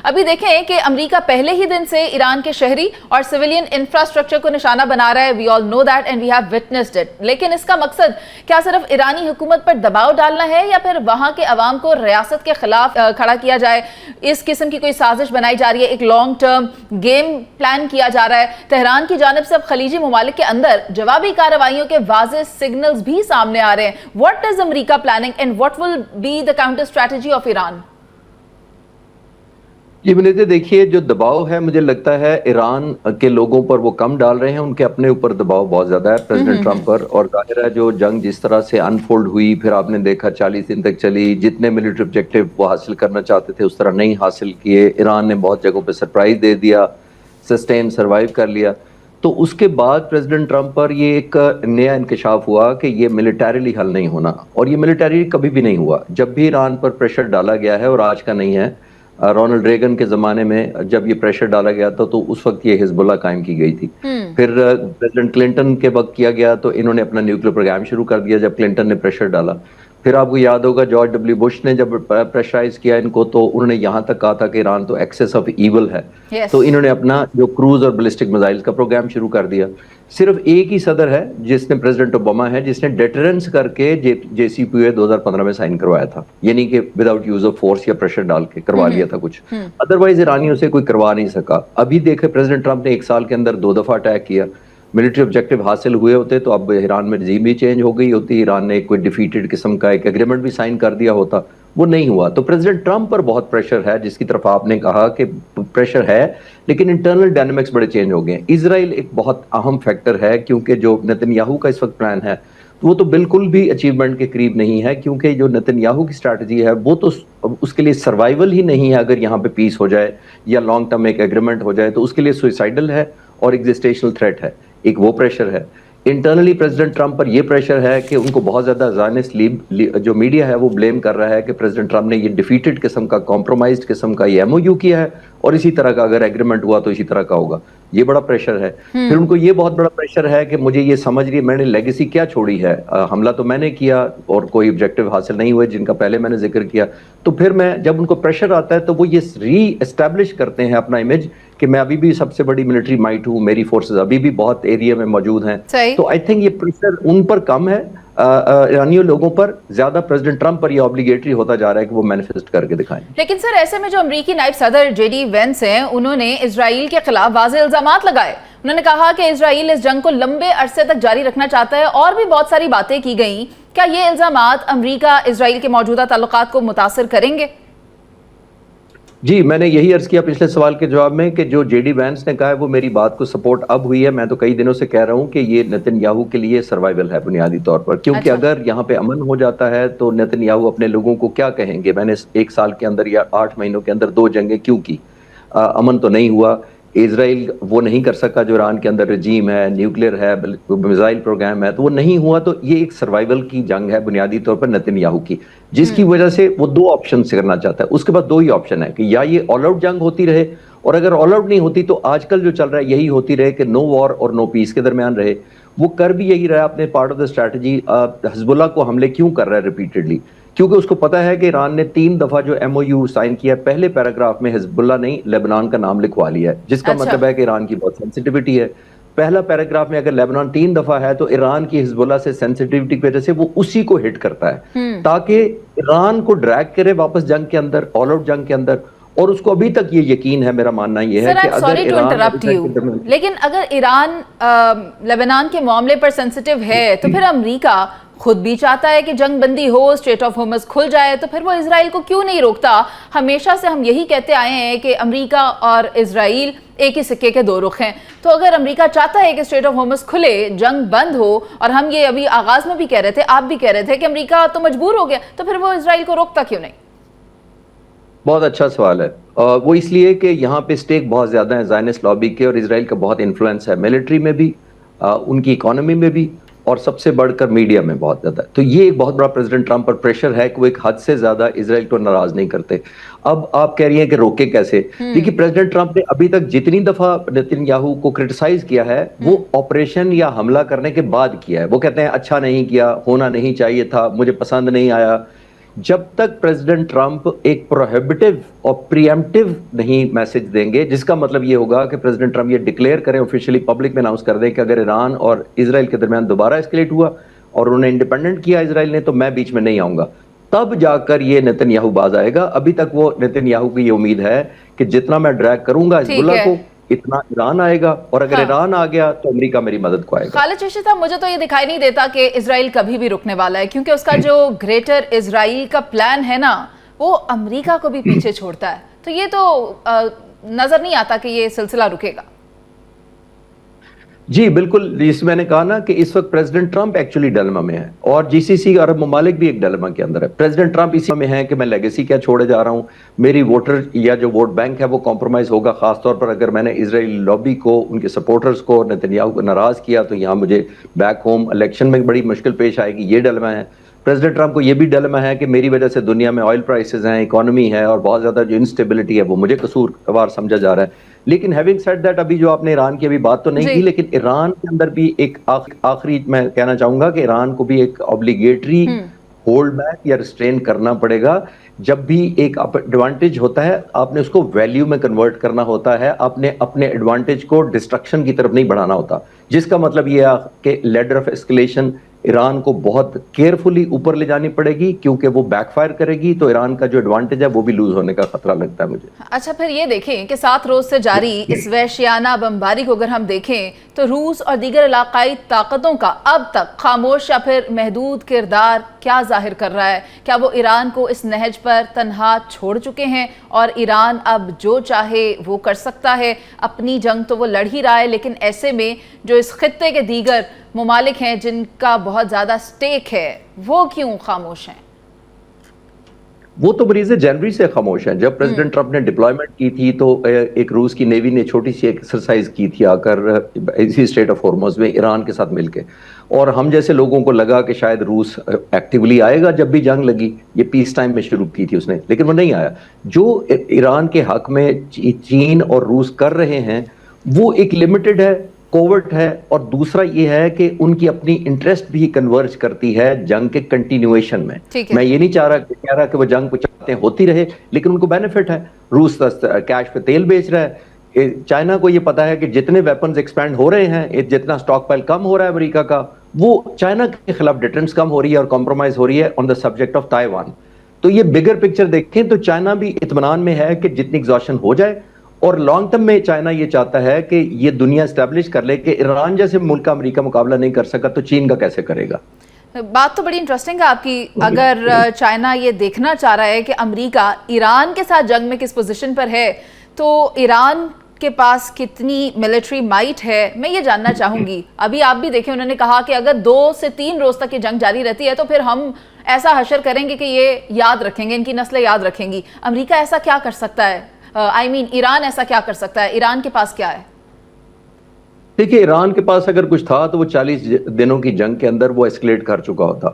ابھی دیکھیں کہ امریکہ پہلے ہی دن سے ایران کے شہری اور سویلین انفراسٹرکچر کو نشانہ بنا رہا ہے. We all know that and we have witnessed it. لیکن اس کا مقصد کیا صرف ایرانی حکومت پر دباؤ ڈالنا ہے یا پھر وہاں کے عوام کو ریاست کے خلاف کھڑا کیا جائے؟ اس قسم کی کوئی سازش بنائی جا رہی ہے, ایک لانگ ٹرم گیم پلان کیا جا رہا ہے. تہران کی جانب سے اب خلیجی ممالک کے اندر جوابی کارروائیوں کے واضح سگنلز بھی سامنے آ رہے ہیں. What is America planning and what will be the counter strategy of Iran? یہ بنیادی دیکھیے, جو دباؤ ہے مجھے لگتا ہے ایران کے لوگوں پر وہ کم ڈال رہے ہیں, ان کے اپنے اوپر دباؤ بہت زیادہ ہے پریزیڈنٹ ٹرمپ پر. اور ظاہر ہے جو جنگ جس طرح سے انفولڈ ہوئی, پھر آپ نے دیکھا 40 دن تک چلی, جتنے ملٹری آبجیکٹیو وہ حاصل کرنا چاہتے تھے اس طرح نہیں حاصل کیے, ایران نے بہت جگہوں پہ سرپرائز دے دیا, سسٹین سروائیو کر لیا. تو اس کے بعد پریزیڈنٹ ٹرمپ پر یہ ایک نیا انکشاف ہوا کہ یہ ملٹریلی حل نہیں ہونا, اور یہ ملٹری کبھی بھی نہیں ہوا. جب بھی ایران پر پریشر ڈالا گیا ہے, اور آج کا نہیں ہے, رونلڈ ریگن کے زمانے میں جب یہ پریشر ڈالا گیا تھا تو اس وقت یہ حزب اللہ قائم کی گئی تھی. پھر پریزیڈنٹ کلنٹن کے وقت کیا گیا تو انہوں نے اپنا نیوکلیر پروگرام شروع کر دیا جب کلنٹن نے پریشر ڈالا. پھر آپ کو یاد ہوگا جارج ڈبلیو بش نے جب پریشرائز کیا ان کو تو انہوں نے یہاں تک کہا تھا کہ ایران تو ایکسیس آف ایول ہے, تو انہوں نے اپنا جو کروز اور بیلسٹک میزائل کا پروگرام شروع کر دیا. صرف ایک ہی صدر ہے جس نے, پریزیڈنٹ اوباما ہے, جس نے ڈیٹرنس کر کے جے سی پی او 2015 میں سائن کروایا تھا, یعنی کہ وداؤٹ یوز آف فورس یا پریشر ڈال کے کروا لیا تھا کچھ. ادروائز ایرانیوں سے کوئی کروا نہیں سکا. ابھی دیکھے پریزیڈنٹ ٹرمپ نے ایک سال کے اندر 2 دفعہ اٹیک کیا. ملٹری آبجیکٹیو حاصل ہوئے ہوتے تو اب ایران میں رجیم بھی چینج ہو گئی ہوتی, ایران نے کوئی ڈیفیٹڈ قسم کا ایک ایگریمنٹ بھی سائن کر دیا ہوتا, وہ نہیں ہوا. تو پریزیڈنٹ ٹرمپ پر بہت پریشر ہے, جس کی طرف آپ نے کہا کہ پریشر ہے, لیکن انٹرنل ڈائنامکس بڑے چینج ہو گئے ہیں. اسرائیل ایک بہت اہم فیکٹر ہے, کیونکہ جو نتن یاہو کا اس وقت پلان ہے وہ تو بالکل بھی اچیومنٹ کے قریب نہیں ہے, کیونکہ جو نتن یاہو کی اسٹریٹجی ہے وہ تو اس کے لیے سروائیول ہی نہیں ہے. اگر یہاں پہ پیس ہو جائے یا لانگ ٹرم ایک ایگریمنٹ ہو جائے تو اس کے لیے سوئسائڈل ہے اور ایگزسٹیشنل تھریٹ ہے. ایک وہ پریشر ہے. انٹرنلی پریزیڈنٹ ٹرمپ پر یہ پریشر ہے کہ ان کو بہت زیادہ زائنسٹ جو میڈیا ہے وہ بلیم کر رہا ہے کہ پریزیڈنٹ ٹرمپ نے یہ ڈیفیٹڈ قسم کا, کمپرومائزڈ قسم کا یہ ایم او یو کیا ہے, اور اسی طرح کا اگر ایگریمنٹ ہوا تو اسی طرح کا ہوگا. یہ بڑا پریشر ہے. پھر ان کو یہ بہت بڑا پریشر ہے کہ مجھے یہ سمجھ رہی ہے میں نے لیگیسی کیا چھوڑی ہے, حملہ تو میں نے کیا اور کوئی آبجیکٹیو حاصل نہیں ہوئے جن کا پہلے میں نے ذکر کیا. تو پھر میں جب ان کو پریشر آتا ہے تو وہ یہ ری اسٹیبلش کرتے ہیں اپنا امیج کہ میں ابھی بھی سب سے بڑی ملٹری مائٹ ہوں, میری فورسز ابھی بھی بہت ایریا میں موجود ہیں. تو آئی تھنک یہ پریشر ان پر کم ہے, ایرانیوں لوگوں پر زیادہ. پریزیڈنٹ ٹرمپ پر یہ آبلیگیٹری ہوتا جا رہا ہے کہ وہ مینیفیسٹ کر کے دکھائیں. لیکن سر ایسے میں جو امریکی نائب صدر جے ڈی وینس ہیں, انہوں نے اسرائیل کے خلاف واضح الزامات لگائے. انہوں نے کہا کہ اسرائیل اس جنگ کو لمبے عرصے تک جاری رکھنا چاہتا ہے, اور بھی بہت ساری باتیں کی گئیں. کیا یہ الزامات امریکہ اسرائیل کے موجودہ تعلقات کو متاثر کریں گے؟ جی, میں نے یہی عرض کیا پچھلے سوال کے جواب میں کہ جو جے ڈی وینس نے کہا ہے وہ میری بات کو سپورٹ اب ہوئی ہے. میں تو کئی دنوں سے کہہ رہا ہوں کہ یہ نتن یاہو کے لیے سروائیول ہے بنیادی طور پر, کیونکہ اگر یہاں پہ امن ہو جاتا ہے تو نتن یاہو اپنے لوگوں کو کیا کہیں گے, میں نے 1 سال کے اندر یا 8 مہینوں کے اندر 2 جنگیں کیوں کی, امن تو نہیں ہوا. اسرائیل وہ نہیں کر سکا جو ایران کے اندر رجیم ہے, نیوکلیر ہے, میزائل پروگرام ہے, تو وہ نہیں ہوا. تو یہ ایک سروائیول کی جنگ ہے بنیادی طور پر نتن یاہو کی, جس کی وجہ سے وہ 2 آپشن سے کرنا چاہتا ہے. اس کے بعد 2 ہی آپشن ہے کہ یا یہ آل آؤٹ جنگ ہوتی رہے, اور اگر آل آؤٹ نہیں ہوتی تو آج کل جو چل رہا ہے یہی ہوتی رہے کہ نو وار اور نو پیس کے درمیان رہے. وہ کر بھی یہی رہا اپنے پارٹ آف دا اسٹریٹجی. حزب اللہ کو حملے کیوں کر رہا ہے ریپیٹڈلی, کیونکہ اس کو پتا ہے کہ ایران نے 3 دفعہ جو ایم او یو سائن کیا, پہلے پیراگراف میں حزب اللہ نے لیبنان کا نام لکھوا لیا ہے, جس کا مطلب ہے کہ ایران کی بہت سینسٹیوٹی ہے. پہلا پیراگراف میں اگر لیبنان 3 دفعہ ہے تو ایران کی حزب اللہ سے سینسٹیوٹی کی وجہ سے وہ اسی کو ہٹ کرتا ہے, تاکہ ایران کو ڈریگ کرے واپس جنگ کے اندر, آل آؤٹ جنگ کے اندر. اور اس کو ابھی تک یہ یقین ہے, میرا ماننا یہ ہے کہ اگر ایران, لیکن اگر ایران لیبنان کے معاملے پر سینسٹیو ہے تو پھر امریکہ خود بھی چاہتا ہے کہ جنگ بندی ہو, اسٹریٹ آف ہارمز کھل جائے, تو پھر وہ اسرائیل کو کیوں نہیں روکتا؟ ہمیشہ سے ہم یہی کہتے آئے ہیں کہ امریکہ اور اسرائیل ایک ہی سکے کے 2 رخ ہیں. تو اگر امریکہ چاہتا ہے کہ اسٹریٹ آف ہارمز کھلے, جنگ بند ہو, اور ہم یہ ابھی آغاز میں بھی کہہ رہے تھے, آپ بھی کہہ رہے تھے کہ امریکہ تو مجبور ہو گیا, تو پھر وہ اسرائیل کو روکتا کیوں نہیں؟ بہت اچھا سوال ہے. وہ اس لیے کہ یہاں پہ اسٹیک بہت زیادہ ہیں زائنسٹ لابی کے, اور اسرائیل کا بہت انفلوئنس ہے ملٹری میں بھی, ان کی اکانومی میں بھی, اور سب سے بڑھ کر میڈیا میں بہت زیادہ ہے. تو یہ ایک بہت بڑا پریزیڈنٹ ٹرمپ پر پریشر ہے کہ وہ ایک حد سے زیادہ اسرائیل کو ناراض نہیں کرتے. اب آپ کہہ رہی ہیں کہ روکے کیسے؟ دیکھیے پریزیڈنٹ ٹرمپ نے ابھی تک جتنی دفعہ نتن یاہو کو کرٹیسائز کیا ہے وہ آپریشن یا حملہ کرنے کے بعد کیا ہے. وہ کہتے ہیں اچھا نہیں کیا, ہونا نہیں چاہیے تھا, مجھے پسند نہیں آیا. جب تک پریزیڈنٹ ٹرمپ ایک پروہیبٹیو اور پریمپٹیو نہیں میسج دیں گے، جس کا مطلب یہ ہوگا کہ پریزیڈنٹ ٹرمپ یہ ڈکلیئر کریں، آفیشیلی پبلک میں اناؤنس کر دیں کہ اگر ایران اور اسرائیل کے درمیان دوبارہ اسکلیٹ ہوا اور انہوں نے انڈیپینڈنٹ کیا اسرائیل نے، تو میں بیچ میں نہیں آؤں گا، تب جا کر یہ نتن یاہو باز آئے گا۔ ابھی تک وہ نتن یاہو کی یہ امید ہے کہ جتنا میں ڈریگ کروں گا حزب اللہ کو، اتنا ایران آئے گا، اور اگر ایران آ گیا تو امریکہ میری مدد کو آئے گا۔ خالد چشتی صاحب، مجھے تو یہ دکھائی نہیں دیتا کہ اسرائیل کبھی بھی رکنے والا ہے، کیونکہ اس کا جو گریٹر اسرائیل کا پلان ہے نا، وہ امریکہ کو بھی پیچھے چھوڑتا ہے، تو یہ تو نظر نہیں آتا کہ یہ سلسلہ رکے گا۔ جی بالکل، جس میں نے کہا نا کہ اس وقت پریزیڈنٹ ٹرمپ ایکچولی ڈلما میں ہے، اور جی سی سی عرب ممالک بھی ایک ڈلما کے اندر ہے۔ پریزیڈنٹ ٹرمپ اسی میں ہے کہ میں لیگیسی کیا چھوڑے جا رہا ہوں، میری ووٹر یا جو ووٹ بینک ہے وہ کمپرومائز ہوگا، خاص طور پر اگر میں نے اسرائیلی لابی کو، ان کے سپورٹرز کو، نتن یاہو کو ناراض کیا تو یہاں مجھے بیک ہوم الیکشن میں بڑی مشکل پیش آئے گی، یہ ڈلما ہے۔ پریزیڈنٹ ٹرمپ کو یہ بھی ڈلما ہے کہ میری وجہ سے دنیا میں آئل پرائسز ہیں، اکانومی ہے، اور بہت زیادہ جو انسٹیبلٹی ہے وہ مجھے قصوروار سمجھا جا رہا ہے۔ لیکن ہیونگ سیڈ دیٹ، ابھی جو آپ نے ایران کی ابھی بات تو نہیں کی، لیکن ایران کے اندر بھی ایک آخری میں کہنا چاہوں گا کہ ایران کو بھی ایک obligatory ہولڈ بیک یا ریسٹرین کرنا پڑے گا۔ جب بھی ایک ایڈوانٹیج ہوتا ہے، آپ نے اس کو ویلیو میں کنورٹ کرنا ہوتا ہے، آپ نے اپنے ایڈوانٹیج کو ڈسٹرکشن کی طرف نہیں بڑھانا ہوتا، جس کا مطلب یہ ہے کہ لیڈر آف اسکلیشن ایران کو بہت کیئرفلی اوپر لے جانی پڑے گی، کیونکہ وہ بیک فائر کرے گی تو ایران کا جو ایڈوانٹیج ہے وہ بھی لوز ہونے کا خطرہ لگتا ہے مجھے۔ اچھا، پھر یہ دیکھیں کہ 7 روز سے جاری اس وحشیانہ بمباری کو اگر ہم دیکھیں تو روس اور دیگر علاقائی طاقتوں کا اب تک خاموش یا پھر محدود کردار کیا ظاہر کر رہا ہے؟ کیا وہ ایران کو اس نہج پر تنہا چھوڑ چکے ہیں اور ایران اب جو چاہے وہ کر سکتا ہے؟ اپنی جنگ تو وہ لڑ ہی رہا ہے، لیکن ایسے میں جو اس خطے کے دیگر ممالک ہیں جن کا بہت زیادہ سٹیک ہے، وہ کیوں خاموش ہیں؟ وہ تو مریض جنوری سے خاموش ہیں۔ جب پریزیڈنٹ ٹرمپ نے ڈپلائمنٹ کی تھی تو ایک روس کی نیوی نے چھوٹی سی ایکسرسائز کی تھی آ کر اسی اسٹریٹ آف ہورمز میں ایران کے ساتھ مل کے، اور ہم جیسے لوگوں کو لگا کہ شاید روس ایکٹیولی آئے گا جب بھی جنگ لگی، یہ پیس ٹائم میں شروع کی تھی اس نے، لیکن وہ نہیں آیا۔ جو ایران کے حق میں چین اور روس کر رہے ہیں وہ ایک لمیٹڈ ہے، کوورٹ ہے، اور دوسرا یہ ہے کہ ان کی اپنی انٹرسٹ بھی کنورج کرتی ہے جنگ کے کنٹینیویشن میں۔ میں یہ نہیں کہہ رہا کہ وہ جنگ کو چاہتے ہیں ہوتی رہے، لیکن ان کو بینیفٹ ہے، روس کیش پہ تیل بیچ رہا ہے، چائنا کو یہ پتا ہے کہ جتنے ویپنز ایکسپینڈ ہو رہے ہیں، جتنا سٹاک پائل کم ہو رہا ہے امریکہ کا، وہ چائنا کے خلاف ڈیٹرنس کم ہو رہی ہے اور کمپرومائز ہو رہی ہے آن دا سبجیکٹ آف تائیوان۔ تو یہ بگر پکچر دیکھیں تو چائنا بھی اطمینان میں ہے کہ جتنی ایگزاشن ہو جائے، اور لانگ ٹرم میں چائنا یہ چاہتا ہے کہ یہ دنیا اسٹیبلش کر لے کہ ایران جیسے ملک کا امریکہ مقابلہ نہیں کر سکا تو چین کا کیسے کرے گا۔ بات تو بڑی انٹرسٹنگ ہے آپ کی۔ اگر چائنا یہ دیکھنا چاہ رہا ہے کہ امریکہ ایران کے ساتھ جنگ میں کس پوزیشن پر ہے، تو ایران کے پاس کتنی ملٹری مائٹ ہے، میں یہ جاننا چاہوں گی۔ ابھی آپ بھی دیکھیں، انہوں نے کہا کہ اگر 2 سے 3 روز تک یہ جنگ جاری رہتی ہے تو پھر ہم ایسا حشر کریں گے کہ یہ یاد رکھیں گے، ان کی نسلیں یاد رکھیں گی۔ امریکہ ایسا کیا کر سکتا ہے؟ ایران ایسا کیا کر سکتا ہے؟ ایران کے پاس کیا ہے؟ دیکھیے، ایران کے پاس اگر کچھ تھا تو وہ 40 دنوں کی جنگ کے اندر وہ ایسکلیٹ کر چکا ہوتا۔